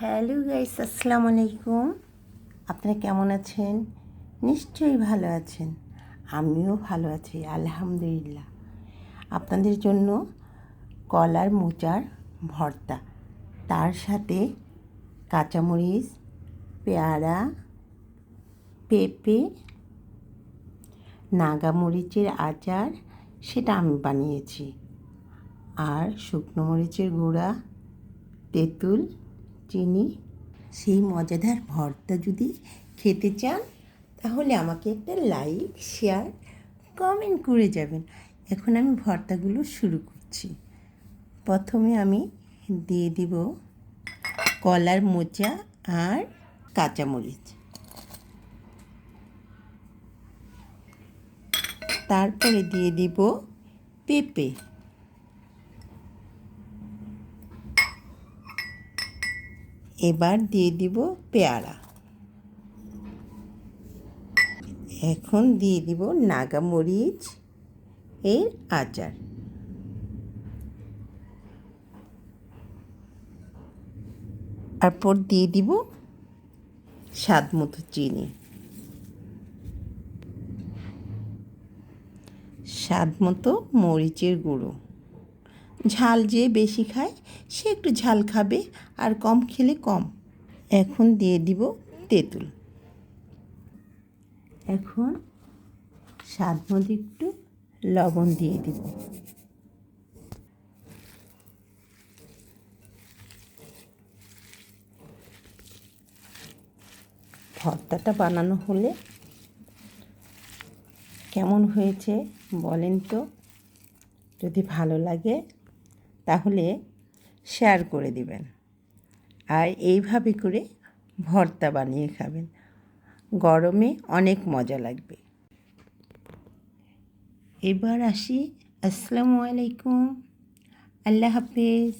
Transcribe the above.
Hello guys, আসসালামু আলাইকুম। আপনারা কেমন আছেন? নিশ্চয়ই ভালো আছেন। আমিও ভালো আছি, আলহামদুলিল্লাহ। আপনাদের জন্য কলার মোচার ভর্তা, তার সাথে কাঁচামরিচ, পেয়ারা, পেঁপে, নাগামরিচের আচার, সেটা আমি বানিয়েছি। আর শুকনো মরিচের গুঁড়া, তেঁতুল, চিনি। সেই মজাদার ভর্তা যদি খেতে চান তাহলে আমাকে একটা লাইক, শেয়ার, কমেন্ট করে যাবেন। এখন আমি ভর্তাগুলো শুরু করছি। প্রথমে আমি দিয়ে দিব কলার মোচা আর কাঁচামরিচ। তারপরে দিয়ে দিব পেঁপে, এবার দিয়ে দিব পেয়ারা, এখন দিয়ে দিব নাগামরিচ এর আচার, তারপর দিয়ে দিব স্বাদ মতো চিনি, স্বাদ মতো মরিচের গুঁড়ো। ঝাল যে বেশি খায় সে একটু ঝাল খাবে, আর কম খেলে কম। এখন দিয়ে দিব তেঁতুল। এখন স্বাদ মতো একটু লবণ দিয়ে দিব। ভর্তাটা বানানো হলে কেমন হয়েছে বলেন তো? যদি ভালো লাগে তাহলে শেয়ার করে দিবেন, আর এইভাবে করে ভর্তা বানিয়ে খাবেন। গরমে অনেক মজা লাগবে। এবার আসি, আসসালামু আলাইকুম, আল্লাহ হাফেজ।